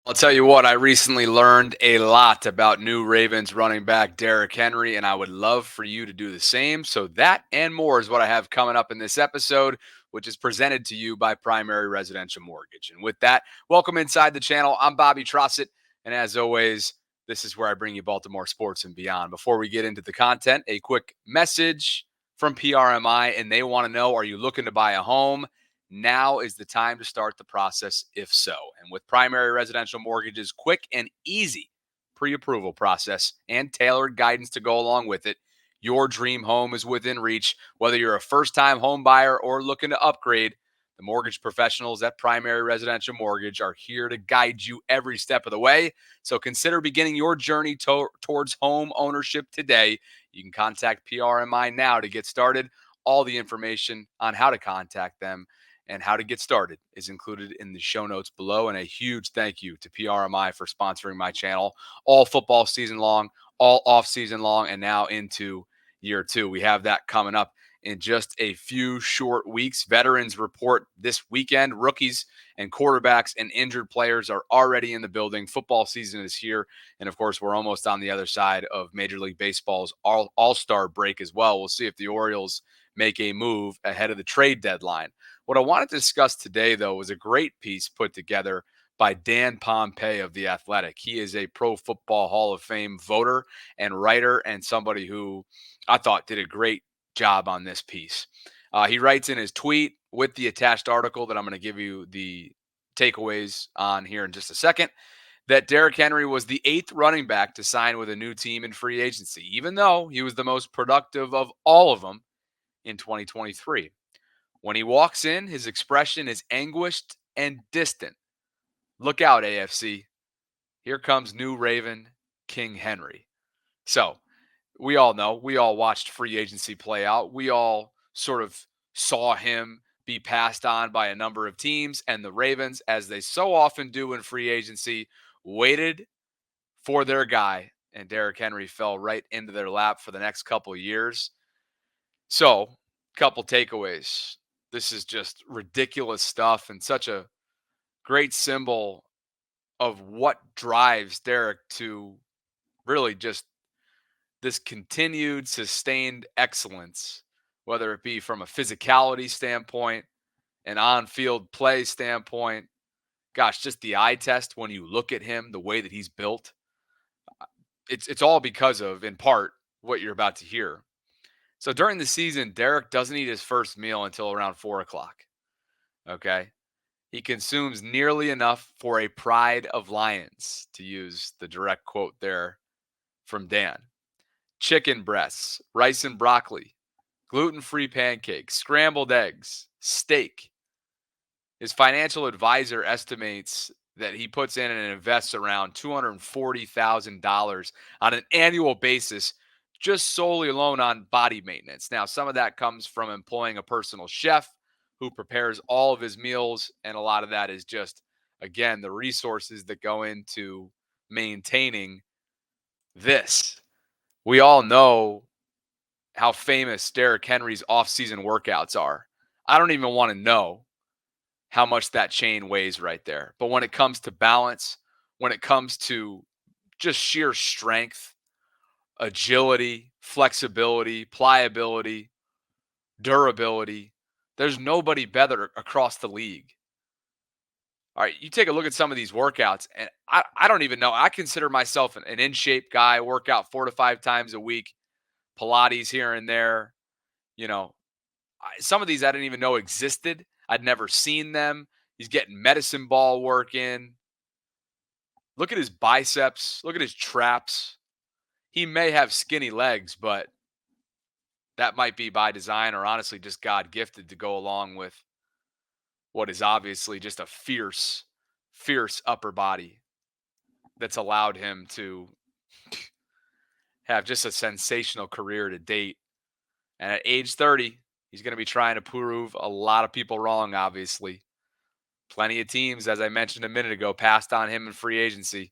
I'll tell you what, I recently learned a lot about new Ravens running back Derrick Henry, and I would love for you to do the same. So, that and more is what I have coming up in this episode, which is presented to you by Primary Residential Mortgage. And with that, welcome inside the channel. I'm Bobby Trosset, and as always, this is where I bring you Baltimore sports and beyond. Before we get into the content, a quick message from PRMI, and they want to know, are you looking to buy a home? Now is the time to start the process, if so. And with Primary Residential Mortgage's quick and easy pre approval process and tailored guidance to go along with it, your dream home is within reach. Whether you're a first time home buyer or looking to upgrade, the mortgage professionals at Primary Residential Mortgage are here to guide you every step of the way. So consider beginning your journey towards home ownership today. You can contact PRMI now to get started. All the information on how to contact them and how to get started is included in the show notes below. And a huge thank you to PRMI for sponsoring my channel all football season long, all off season long, and now into year two. We have that coming up in just a few short weeks. Veterans report this weekend. Rookies and quarterbacks and injured players are already in the building. Football season is here. And of course, we're almost on the other side of Major League Baseball's all-star break as well. We'll see if the Orioles make a move ahead of the trade deadline. What I wanted to discuss today, though, was a great piece put together by Dan Pompei of The Athletic. He is a Pro Football Hall of Fame voter and writer, and somebody who I thought did a great job on this piece. He writes in his tweet with the attached article that I'm going to give you the takeaways on here in just a second, that Derrick Henry was the 8th running back to sign with a new team in free agency, even though he was the most productive of all of them in 2023. When he walks in, his expression is anguished and distant. Look out, AFC. Here comes new Raven, King Henry. So, we all know, we all watched free agency play out. We all sort of saw him be passed on by a number of teams, and the Ravens, as they so often do in free agency, waited for their guy, and Derrick Henry fell right into their lap for the next couple of years. So, couple takeaways. This is just ridiculous stuff and such a great symbol of what drives Derrick to really just this continued sustained excellence, whether it be from a physicality standpoint, an on-field play standpoint. Gosh, just the eye test when you look at him, the way that he's built. It's all because of, in part, what you're about to hear. So during the season, Derrick doesn't eat his first meal until around 4 o'clock. Okay. He consumes nearly enough for a pride of lions, to use the direct quote there from Dan. Chicken breasts, rice and broccoli, gluten-free pancakes, scrambled eggs, steak. His financial advisor estimates that he puts in and invests around $240,000 on an annual basis just solely alone on body maintenance. Now, some of that comes from employing a personal chef who prepares all of his meals, and a lot of that is just, again, the resources that go into maintaining this. We all know how famous Derrick Henry's off-season workouts are. I don't even want to know how much that chain weighs right there. But when it comes to balance, when it comes to just sheer strength, agility, flexibility, pliability, durability, there's nobody better across the league. All right, you take a look at some of these workouts, and I don't even know. I consider myself an in shape guy, work out 4 to 5 times a week, Pilates here and there. You know, some of these I didn't even know existed. I'd never seen them. He's getting medicine ball work in. Look at his biceps. Look at his traps. He may have skinny legs, but that might be by design or honestly just God gifted to go along with what is obviously just a fierce, fierce upper body that's allowed him to have just a sensational career to date. And at age 30, he's going to be trying to prove a lot of people wrong, obviously. Plenty of teams, as I mentioned a minute ago, passed on him in free agency.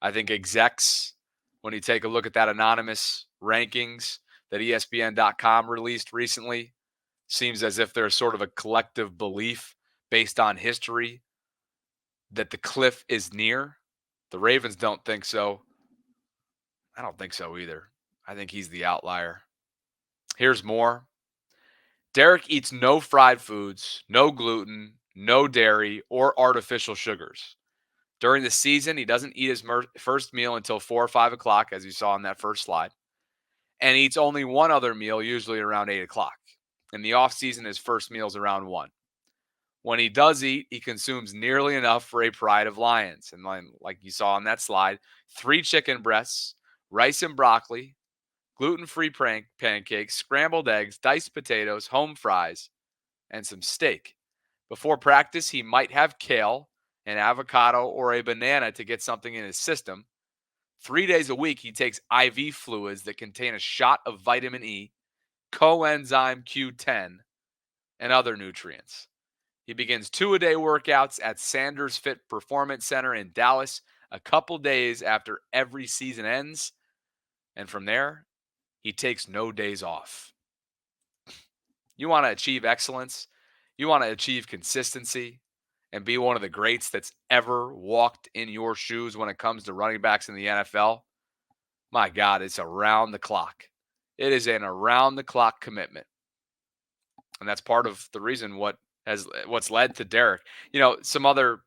I think execs, when you take a look at that anonymous rankings that ESPN.com released recently, seems as if there's sort of a collective belief based on history that the cliff is near. The Ravens don't think so. I don't think so either. I think he's the outlier. Here's more. Derrick eats no fried foods, no gluten, no dairy, or artificial sugars. During the season, he doesn't eat his first meal until 4 or 5 o'clock, as you saw in that first slide, and eats only one other meal, usually around 8 o'clock. In the offseason, his first meal is around 1. When he does eat, he consumes nearly enough for a pride of lions. And like you saw on that slide, 3 chicken breasts, rice and broccoli, gluten-free pancakes, scrambled eggs, diced potatoes, home fries, and some steak. Before practice, he might have kale, an avocado, or a banana to get something in his system. 3 days a week, he takes IV fluids that contain a shot of vitamin E, coenzyme Q10, and other nutrients. He begins 2-a-day workouts at Sanders Fit Performance Center in Dallas a couple days after every season ends. And from there, he takes no days off. You want to achieve excellence, you want to achieve consistency, and be one of the greats that's ever walked in your shoes when it comes to running backs in the NFL. My God, it's around the clock. It is an around the clock commitment. And that's part of the reason what's led to Derrick. Some other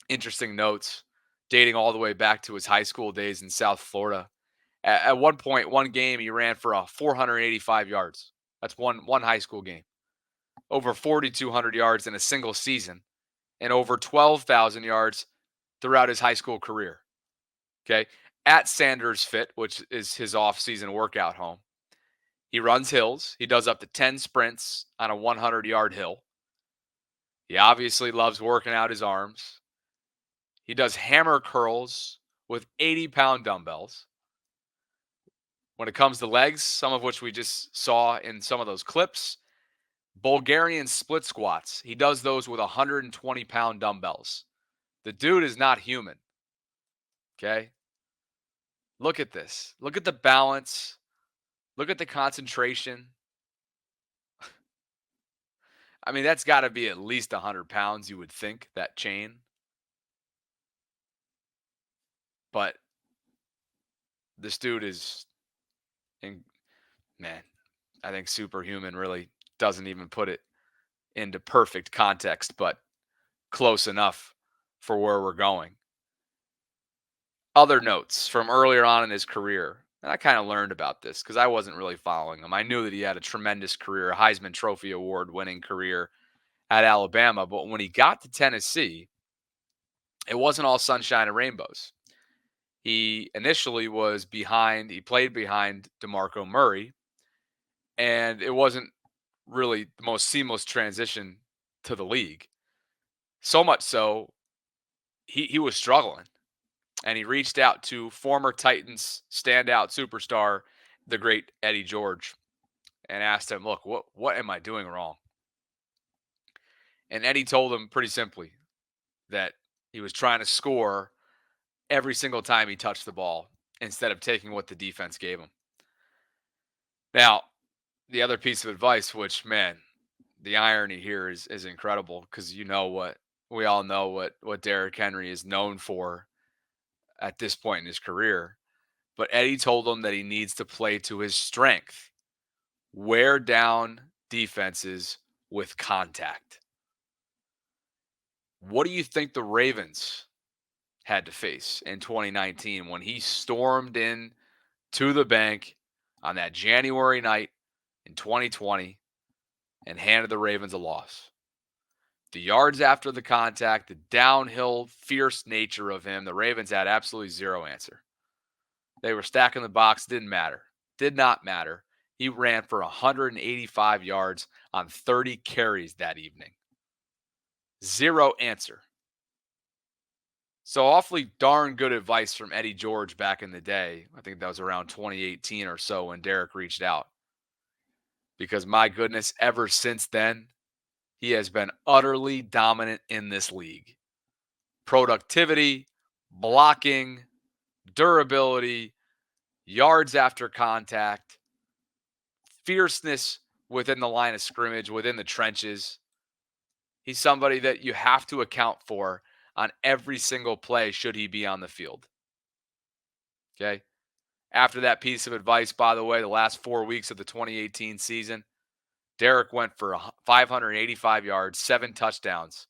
interesting notes dating all the way back to his high school days in South Florida. At one point, one game, he ran for 485 yards. That's one high school game. Over 4,200 yards in a single season, and over 12,000 yards throughout his high school career. Okay. At Sanders Fit, which is his off-season workout home, he runs hills. He does up to 10 sprints on a 100-yard hill. He obviously loves working out his arms. He does hammer curls with 80-pound dumbbells. When it comes to legs, some of which we just saw in some of those clips, Bulgarian split squats. He does those with 120-pound dumbbells. The dude is not human. Okay? Look at this. Look at the balance. Look at the concentration. I mean, that's got to be at least 100 pounds, you would think, that chain. But this dude is, man, I think superhuman really doesn't even put it into perfect context, but close enough for where we're going. Other notes from earlier on in his career, and I kind of learned about this because I wasn't really following him. I knew that he had a tremendous career, a Heisman Trophy Award winning career at Alabama, but when he got to Tennessee, it wasn't all sunshine and rainbows. He initially he played behind DeMarco Murray, and it wasn't really the most seamless transition to the league. So much so, he was struggling, and he reached out to former Titans standout superstar, the great Eddie George, and asked him, "Look, what am I doing wrong?" And Eddie told him pretty simply that he was trying to score every single time he touched the ball instead of taking what the defense gave him. Now, the other piece of advice, which, man, the irony here is incredible because we all know what Derrick Henry is known for at this point in his career. But Eddie told him that he needs to play to his strength, wear down defenses with contact. What do you think the Ravens had to face in 2019 when he stormed in to the bank on that January night in 2020 and handed the Ravens a loss? The yards after the contact, the downhill, fierce nature of him, the Ravens had absolutely zero answer. They were stacking the box, didn't matter. Did not matter. He ran for 185 yards on 30 carries that evening. Zero answer. So awfully darn good advice from Eddie George back in the day. I think that was around 2018 or so when Derrick reached out. Because my goodness, ever since then, he has been utterly dominant in this league. Productivity, blocking, durability, yards after contact, fierceness within the line of scrimmage, within the trenches. He's somebody that you have to account for on every single play should he be on the field. Okay. After that piece of advice, by the way, the last 4 weeks of the 2018 season, Derrick went for 585 yards, 7 touchdowns,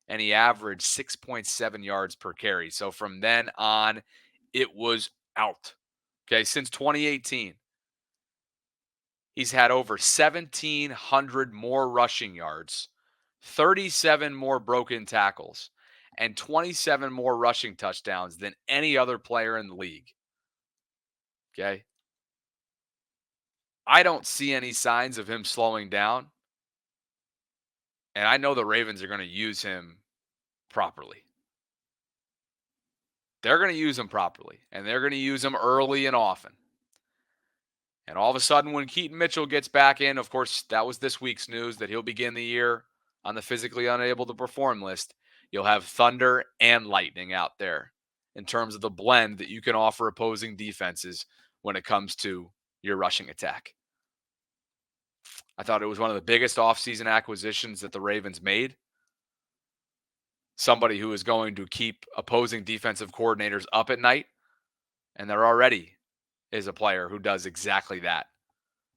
and he averaged 6.7 yards per carry. So from then on, it was out. Okay. Since 2018, he's had over 1,700 more rushing yards, 37 more broken tackles, and 27 more rushing touchdowns than any other player in the league. Okay. I don't see any signs of him slowing down. And I know the Ravens are going to use him properly. They're going to use him properly, and they're going to use him early and often. And all of a sudden, when Keaton Mitchell gets back in, of course, that was this week's news that he'll begin the year on the physically unable to perform list. You'll have thunder and lightning out there in terms of the blend that you can offer opposing defenses when it comes to your rushing attack. I thought it was one of the biggest offseason acquisitions that the Ravens made. Somebody who is going to keep opposing defensive coordinators up at night. And there already is a player who does exactly that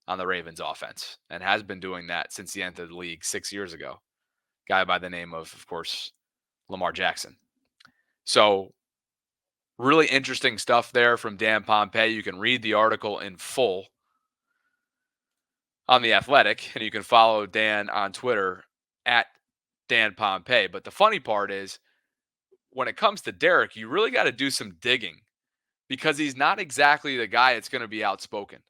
on the Ravens offense and has been doing that since he entered the league 6 years ago. Guy by the name of course, Lamar Jackson. So really interesting stuff there from Dan Pompei. You can read the article in full on The Athletic, and you can follow Dan on Twitter at Dan Pompei. But the funny part is, when it comes to Derrick, you really got to do some digging because he's not exactly the guy that's going to be outspoken.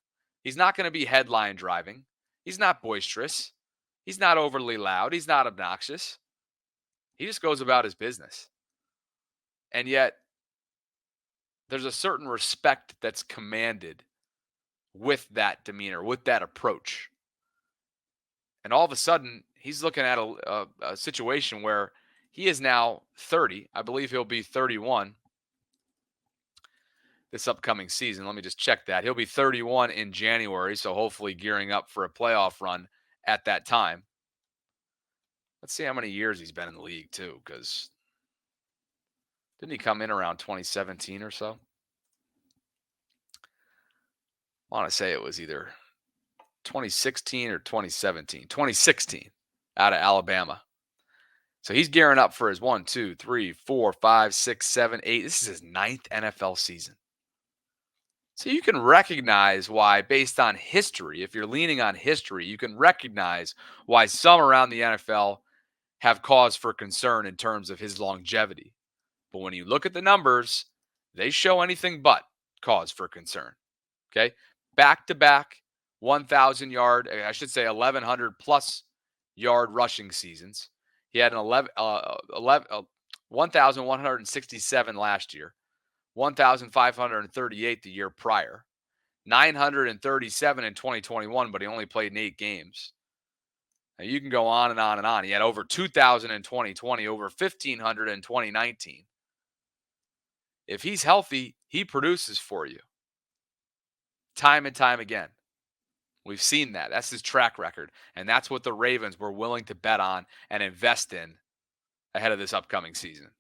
He's not going to be headline driving. He's not boisterous. He's not overly loud. He's not obnoxious. He just goes about his business. And yet, there's a certain respect that's commanded with that demeanor, with that approach. And all of a sudden, he's looking at a situation where he is now 30. I believe he'll be 31 this upcoming season. Let me just check that. He'll be 31 in January, so hopefully gearing up for a playoff run at that time. Let's see how many years he's been in the league, too, because didn't he come in around 2017 or so? I want to say it was either 2016 or 2017. 2016 out of Alabama. So he's gearing up for his 1, 2, 3, 4, 5, 6, 7, 8. This is his 9th NFL season. So you can recognize why, based on history, if you're leaning on history, you can recognize why some around the NFL have cause for concern in terms of his longevity. But when you look at the numbers, they show anything but cause for concern. Okay? Back-to-back 1,000 yard, I should say 1,100 plus yard rushing seasons. He had an 1,167 last year, 1,538 the year prior, 937 in 2021, but he only played in 8 games. Now you can go on and on and on. He had over 2,000 in 2020, over 1,500 in 2019. If he's healthy, he produces for you. Time and time again. We've seen that. That's his track record. And that's what the Ravens were willing to bet on and invest in ahead of this upcoming season.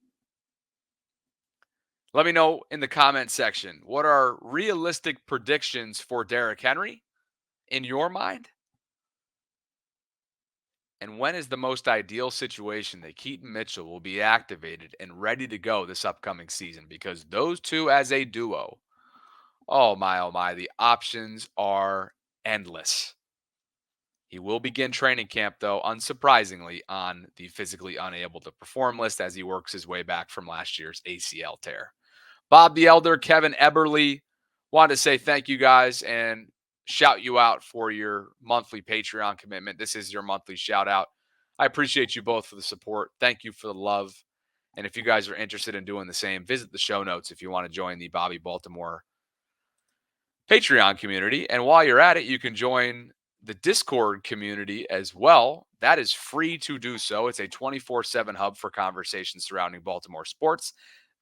Let me know in the comment section, what are realistic predictions for Derrick Henry in your mind? And when is the most ideal situation that Keaton Mitchell will be activated and ready to go this upcoming season? Because those two as a duo, oh my, the options are endless. He will begin training camp, though, unsurprisingly, on the physically unable to perform list as he works his way back from last year's ACL tear. Bob the Elder, Kevin Eberly, wanted to say thank you guys and shout you out for your monthly Patreon commitment. This is your monthly shout out. I appreciate you both for the support. Thank you for the love. And if you guys are interested in doing the same, visit the show notes if you want to join the Bobby Baltimore Patreon community. And while you're at it, you can join the Discord community as well. That is free to do so. It's a 24/7 hub for conversations surrounding Baltimore sports.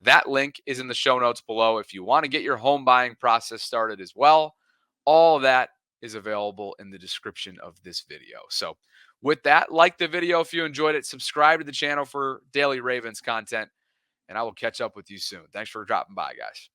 That link is in the show notes below if you want to get your home buying process started as well. All of that is available in the description of this video. So with that, like the video if you enjoyed it, subscribe to the channel for daily Ravens content, and I will catch up with you soon. Thanks for dropping by, guys.